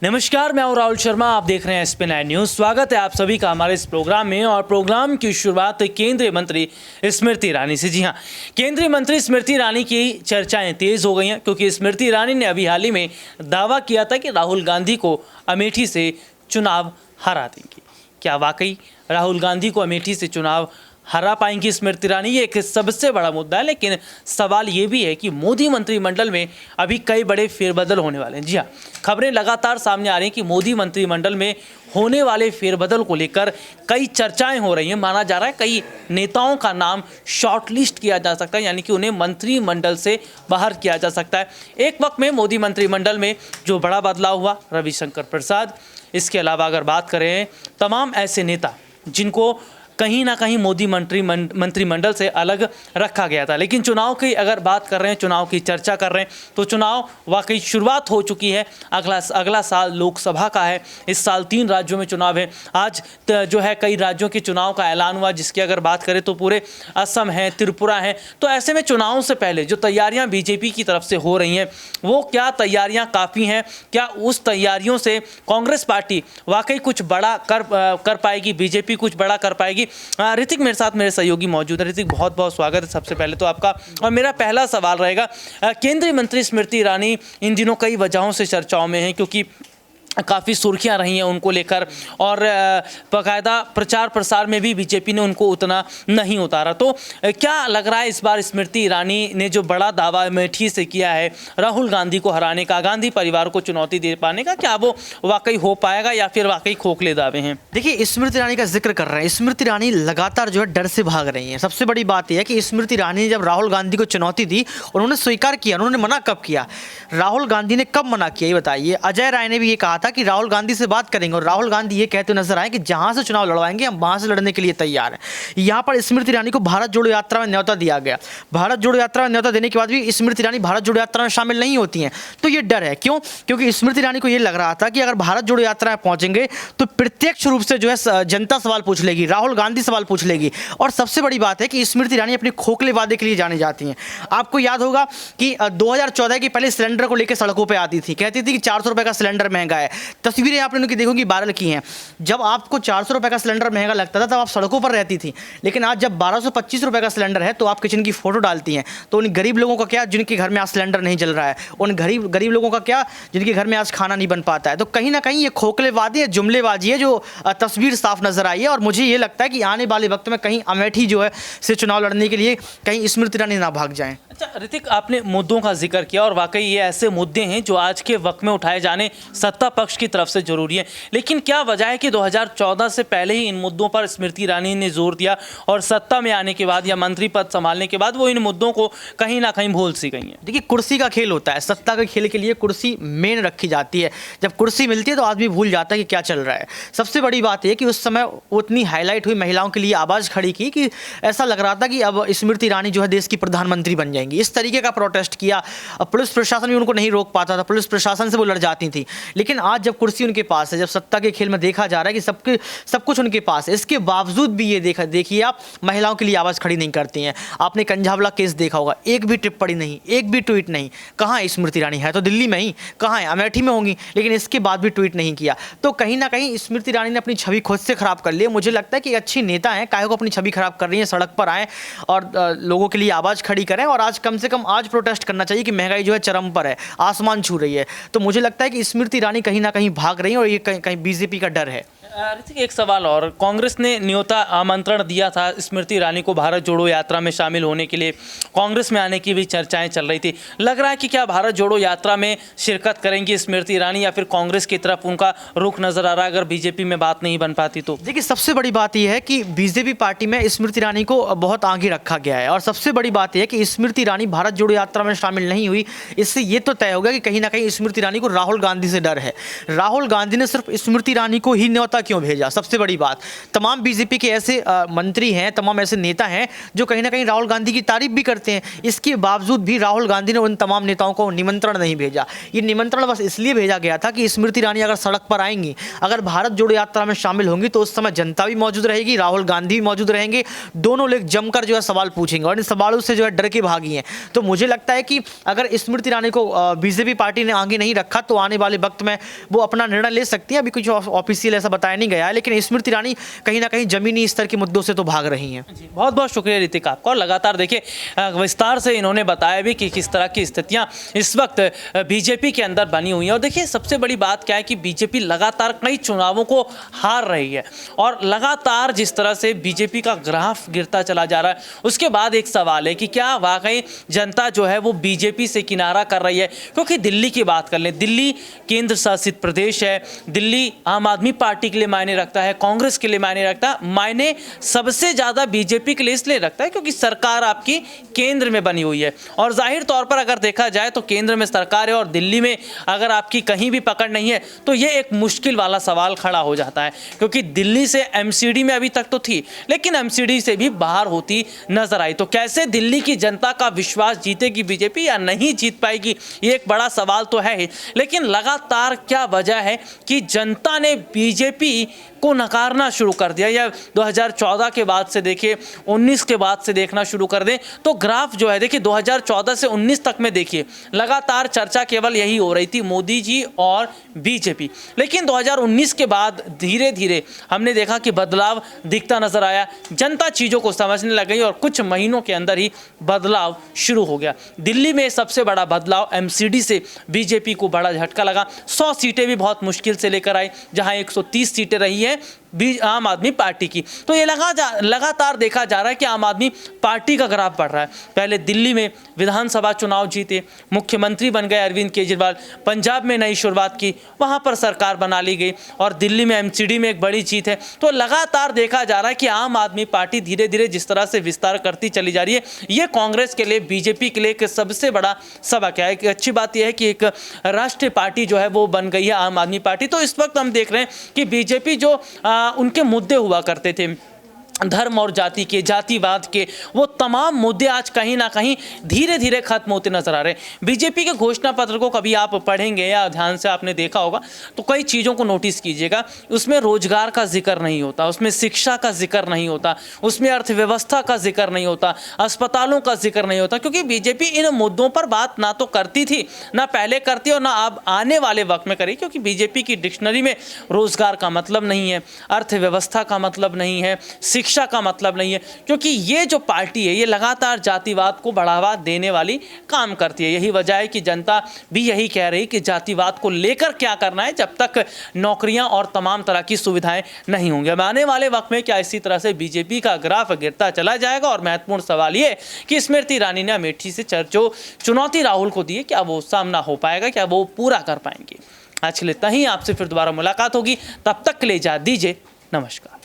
नमस्कार, मैं हूं राहुल शर्मा। आप देख रहे हैं SP9 न्यूज़। स्वागत है आप सभी का हमारे इस प्रोग्राम में। और प्रोग्राम की शुरुआत केंद्रीय मंत्री स्मृति ईरानी से। जी हां, केंद्रीय मंत्री स्मृति ईरानी की चर्चाएं तेज हो गई हैं, क्योंकि स्मृति ईरानी ने अभी हाल ही में दावा किया था कि राहुल गांधी को अमेठी से चुनाव हरा देंगी। क्या वाकई राहुल गांधी को अमेठी से चुनाव हरा पाएंगी स्मृति ईरानी? ये एक सबसे बड़ा मुद्दा है, लेकिन सवाल ये भी है कि मोदी मंत्रिमंडल में अभी कई बड़े फेरबदल होने वाले हैं। जी हाँ, खबरें लगातार सामने आ रही हैं कि मोदी मंत्रिमंडल में होने वाले फेरबदल को लेकर कई चर्चाएं हो रही हैं। माना जा रहा है कई नेताओं का नाम शॉर्टलिस्ट किया जा सकता है, यानी कि उन्हें मंत्रिमंडल से बाहर किया जा सकता है। एक वक्त में मोदी मंत्रिमंडल में जो बड़ा बदलाव हुआ, रविशंकर प्रसाद, इसके अलावा अगर बात करें तमाम ऐसे नेता जिनको कहीं ना कहीं मोदी मंत्रिमंडल से अलग रखा गया था। लेकिन चुनाव की अगर बात कर रहे हैं, चुनाव की चर्चा कर रहे हैं, तो चुनाव वाकई शुरुआत हो चुकी है। अगला साल लोकसभा का है। इस साल 3 राज्यों में चुनाव है। आज जो है कई राज्यों के चुनाव का ऐलान हुआ, जिसकी अगर बात करें तो पूरे असम है, त्रिपुरा है। तो ऐसे में चुनाव से पहले जो तैयारियां बीजेपी की तरफ से हो रही हैं, वो क्या तैयारियां काफ़ी हैं? क्या उस तैयारियों से कांग्रेस पार्टी वाकई कुछ बड़ा कर पाएगी? बीजेपी कुछ बड़ा कर पाएगी? ऋतिक मेरे साथ, मेरे सहयोगी मौजूद है। ऋतिक, बहुत बहुत स्वागत है सबसे पहले तो आपका। और मेरा पहला सवाल रहेगा, केंद्रीय मंत्री स्मृति ईरानी इन दिनों कई वजहों से चर्चाओं में हैं, क्योंकि काफ़ी सुर्खियां रही हैं उनको लेकर, और बाकायदा प्रचार प्रसार में भी बीजेपी ने उनको उतना नहीं उतारा। तो क्या लग रहा है इस बार स्मृति ईरानी ने जो बड़ा दावा अमेठी से किया है राहुल गांधी को हराने का, गांधी परिवार को चुनौती दे पाने का, क्या वो वाकई हो पाएगा या फिर वाकई खोखले दावे हैं? देखिए, स्मृति ईरानी का जिक्र कर रहे हैं। स्मृति ईरानी लगातार जो है डर से भाग रही हैं। सबसे बड़ी बात यह है कि स्मृति ईरानी ने जब राहुल गांधी को चुनौती दी, उन्होंने स्वीकार किया। उन्होंने मना कब किया? राहुल गांधी ने कब मना किया ये बताइए। अजय राय ने भी ये कहा था कि राहुल गांधी से बात करेंगे, और राहुल गांधी ये कहते नजर आए कि जहां से चुनाव लड़वाएंगे हम वहां से लड़ने के लिए तैयार हैं। यहां पर स्मृति ईरानी को भारत जोड़ो यात्रा में न्योता दिया गया। भारत जोड़ो यात्रा में न्योता देने के बाद भी स्मृति ईरानी भारत जोड़ो यात्रा में शामिल नहीं होती हैं। तो ये डर है। क्यों? क्योंकि स्मृति ईरानी को ये लग रहा था कि अगर भारत जोड़ो यात्रा में पहुंचेंगे तो प्रत्यक्ष रूप से जो है जनता सवाल पूछ लेगी, राहुल गांधी सवाल पूछ लेगी। और सबसे बड़ी बात है कि स्मृति ईरानी अपने खोखले वादे के लिए जानी जाती हैं। आपको याद होगा कि 2014 के पहले सिलेंडर को लेकर सड़कों पर आती थी, कहती थी कि 400 रुपये का सिलेंडर महंगा है। तस्वीरें आपने उनकी देखोगी वायरल की हैं। जब आपको 400 रुपये का सिलेंडर महंगा लगता था तब आप सड़कों पर रहती थी, लेकिन आज जब 1225 रुपये का सिलेंडर है तो आप किचन की फोटो डालती हैं। तो उन गरीब लोगों का क्या जिनके घर में आज सिलेंडर नहीं जल रहा है? उन गरीब लोगों का क्या जिनके घर में आज खाना नहीं बन पाता है? तो कहीं ना कहीं ये खोखलेबाजी है, जुमलेबाजी है, जो तस्वीर साफ नजर आई है। और मुझे ये लगता है कि आने वाले वक्त में कहीं अमेठी जो है से चुनाव लड़ने के लिए कहीं स्मृति ईरानी ना भाग जाएं। अच्छा ऋतिक, आपने मुद्दों का जिक्र किया, और वाकई ये ऐसे मुद्दे हैं जो आज के वक्त में उठाए जाने सत्ता पक्ष की तरफ से जरूरी है। लेकिन क्या वजह है कि 2014 से पहले ही इन मुद्दों पर स्मृति ईरानी ने जोर दिया, और सत्ता में आने के बाद या मंत्री पद संभालने के बाद वो इन मुद्दों को कहीं ना कहीं भूल सी गई हैं? देखिए, कुर्सी का खेल होता है। सत्ता के खेल के लिए कुर्सी मेन रखी जाती है। जब कुर्सी मिलती है तो आदमी भूल जाता है कि क्या चल रहा है। सबसे बड़ी बात यह कि उस समय उतनी हाईलाइट हुई, महिलाओं के लिए आवाज़ खड़ी की कि ऐसा लग रहा था कि अब स्मृति ईरानी जो है देश की प्रधानमंत्री बन जाएंगी। इस तरीके का प्रोटेस्ट किया। अब पुलिस प्रशासन भी उनको नहीं रोक पाता था, पुलिस प्रशासन से वो लड़ जाती थी। लेकिन आज जब कुर्सी उनके पास है, जब सत्ता के खेल में देखा जा रहा है कि सब कुछ उनके पास है, इसके बावजूद भी ये देखिए आप महिलाओं के लिए आवाज़ खड़ी नहीं करती हैं। आपने कंझावला केस देखा होगा, एक भी टिप्पणी नहीं, एक भी ट्वीट नहीं। कहाँ है स्मृति ईरानी? है तो दिल्ली में ही, कहाँ है? अमेठी में होंगी, लेकिन इसके बाद भी ट्वीट नहीं किया। तो कहीं ना कहीं स्मृति ईरानी ने अपनी छवि खुद से खराब कर ली। मुझे लगता है कि अच्छी नेता हैं, काहे को अपनी छवि खराब कर रही हैं? सड़क पर आएँ और लोगों के लिए आवाज़ खड़ी करें। और आज कम से कम आज प्रोटेस्ट करना चाहिए कि महंगाई जो है चरम पर है, आसमान छू रही है। तो मुझे लगता है कि स्मृति ईरानी कहीं ना कहीं भाग रही है, और ये कहीं बीजेपी का डर है। ऋतिक, एक सवाल और, कांग्रेस ने न्योता आमंत्रण दिया था स्मृति ईरानी को भारत जोड़ो यात्रा में शामिल होने के लिए। कांग्रेस में आने की भी चर्चाएं चल रही थी। लग रहा है कि क्या भारत जोड़ो यात्रा में शिरकत करेंगी स्मृति ईरानी, या फिर कांग्रेस की तरफ उनका रुख नजर आ रहा है अगर बीजेपी में बात नहीं बन पाती तो? देखिए, सबसे बड़ी बात यह है कि बीजेपी पार्टी में स्मृति ईरानी को बहुत आगे रखा गया है। और सबसे बड़ी बात यह है कि स्मृति ईरानी भारत जोड़ो यात्रा में शामिल नहीं हुई। इससे ये तो तय हो गया कि कहीं ना कहीं स्मृति ईरानी को राहुल गांधी से डर है। राहुल गांधी ने सिर्फ स्मृति ईरानी को ही न्योता क्यों भेजा, सबसे बड़ी बात। तमाम बीजेपी के ऐसे मंत्री हैं, तमाम ऐसे नेता हैं जो कहीं ना कहीं राहुल गांधी की तारीफ भी करते हैं, इसके बावजूद भी राहुल गांधी ने उन तमाम नेताओं को निमंत्रण नहीं भेजा। ये निमंत्रण बस इसलिए भेजा गया था कि स्मृति ईरानी अगर सड़क पर आएंगी, अगर भारत जोड़ो यात्रा में शामिल होंगी, तो उस समय जनता भी मौजूद रहेगी, राहुल गांधी भी मौजूद रहेंगे, दोनों लोग जमकर जो है सवाल पूछेंगे और इन सवालों से जो है डर के भागी हैं। तो मुझे लगता है कि अगर स्मृति ईरानी को बीजेपी पार्टी ने आगे नहीं रखा तो आने वाले वक्त में वो अपना निर्णय ले सकती है। अभी कुछ ऑफिशियल ऐसा बताया नहीं गया है, लेकिन स्मृति ईरानी कहीं ना कहीं जमीनी स्तर के मुद्दों से तो भाग रही हैं। बहुत बहुत शुक्रिया ऋतिक आपका। और लगातार देखिए विस्तार से इन्होंने बताया भी कि किस तरह की स्थितियां इस वक्त बीजेपी के अंदर बनी हुई हैं। और देखिए सबसे बड़ी बात क्या है कि बीजेपी लगातार कई चुनावों को हार रही है और लगातार जिस तरह से बीजेपी का ग्राफ गिरता चला जा रहा है, उसके बाद एक सवाल है कि क्या वाकई जनता जो है वो बीजेपी से किनारा कर रही है। क्योंकि दिल्ली की बात कर लें, दिल्ली केंद्र शासित प्रदेश है, दिल्ली आम आदमी पार्टी के लिए मायने रखता है, कांग्रेस के लिए मायने रखता है, मायने सबसे ज़्यादा बीजेपी के लिए इसलिए रखता है क्योंकि सरकार आपकी केंद्र में बनी हुई है। और जाहिर तौर पर अगर देखा जाए तो केंद्र में सरकार है और दिल्ली में अगर आपकी कहीं भी पकड़ नहीं है तो ये एक मुश्किल वाला सवाल खड़ा हो जाता है। क्योंकि दिल्ली से एमसीडी में अभी तक तो थी, लेकिन एमसीडी से भी बाहर होती नजर आई, तो कैसे दिल्ली की जनता का विश्वास जीतेगी बीजेपी या नहीं जीत पाएगी, ये एक बड़ा सवाल तो है ही। लेकिन लगातार क्या वजह है कि जनता ने बीजेपी को नकारना शुरू कर दिया, या 2014 के बाद से देखिए 19 के बाद से देखना शुरू कर दें तो ग्राफ जो है देखिए 2014 से 19 तक में देखिए लगातार चर्चा केवल यही हो रही थी, मोदी जी और बीजेपी। लेकिन 2019 के बाद धीरे धीरे हमने देखा कि बदलाव दिखता नजर आया, जनता चीज़ों को समझने लग गई और कुछ महीनों के अंदर ही बदलाव शुरू हो गया। दिल्ली में सबसे बड़ा बदलाव एमसीडी से बीजेपी को बड़ा झटका लगा। 100 सीटें भी बहुत मुश्किल से लेकर आई, जहां 130 सीटें रही है आम आदमी पार्टी की। तो ये लगातार देखा जा रहा है कि आम आदमी पार्टी का ग्राफ बढ़ रहा है। पहले दिल्ली में विधानसभा चुनाव जीते, मुख्यमंत्री बन गए अरविंद केजरीवाल, पंजाब में नई शुरुआत की, वहां पर सरकार बना ली गई और दिल्ली में एमसीडी में एक बड़ी जीत है। तो लगातार देखा जा रहा है कि आम आदमी पार्टी धीरे धीरे जिस तरह से विस्तार करती चली जा रही है, ये कांग्रेस के लिए, बीजेपी के लिए एक सबसे बड़ा सबक है। एक अच्छी बात यह है कि एक राष्ट्रीय पार्टी जो है वो बन गई है आम आदमी पार्टी। तो इस वक्त हम देख रहे हैं कि बीजेपी जो उनके मुद्दे हुआ करते थे धर्म और जाति के, जातिवाद के, वो तमाम मुद्दे आज कहीं ना कहीं धीरे धीरे खत्म होते नजर आ रहे हैं। बीजेपी के घोषणा पत्र को कभी आप पढ़ेंगे या ध्यान से आपने देखा होगा तो कई चीज़ों को नोटिस कीजिएगा, उसमें रोजगार का जिक्र नहीं होता, उसमें शिक्षा का जिक्र नहीं होता, उसमें अर्थव्यवस्था का जिक्र नहीं होता, अस्पतालों का जिक्र नहीं होता। क्योंकि बीजेपी इन मुद्दों पर बात ना तो करती थी, ना पहले करती और ना अब आने वाले वक्त में करेगी। क्योंकि बीजेपी की डिक्शनरी में रोजगार का मतलब नहीं है, अर्थव्यवस्था का मतलब नहीं है, शिक्षा का मतलब नहीं है। क्योंकि ये जो पार्टी है ये लगातार जातिवाद को बढ़ावा देने वाली काम करती है। यही वजह है कि जनता भी यही कह रही कि जातिवाद को लेकर क्या करना है जब तक नौकरियां और तमाम तरह की सुविधाएं नहीं होंगी। अब आने वाले वक्त में क्या इसी तरह से बीजेपी का ग्राफ गिरता चला जाएगा? और महत्वपूर्ण सवाल ये कि स्मृति ईरानी ने अमेठी से जो चुनौती राहुल को दी है, क्या वो सामना हो पाएगा, क्या वो पूरा कर पाएंगे? आज के लिए इतना ही, आपसे फिर दोबारा मुलाकात होगी, तब तक के लिए इजाजत दीजिए, नमस्कार।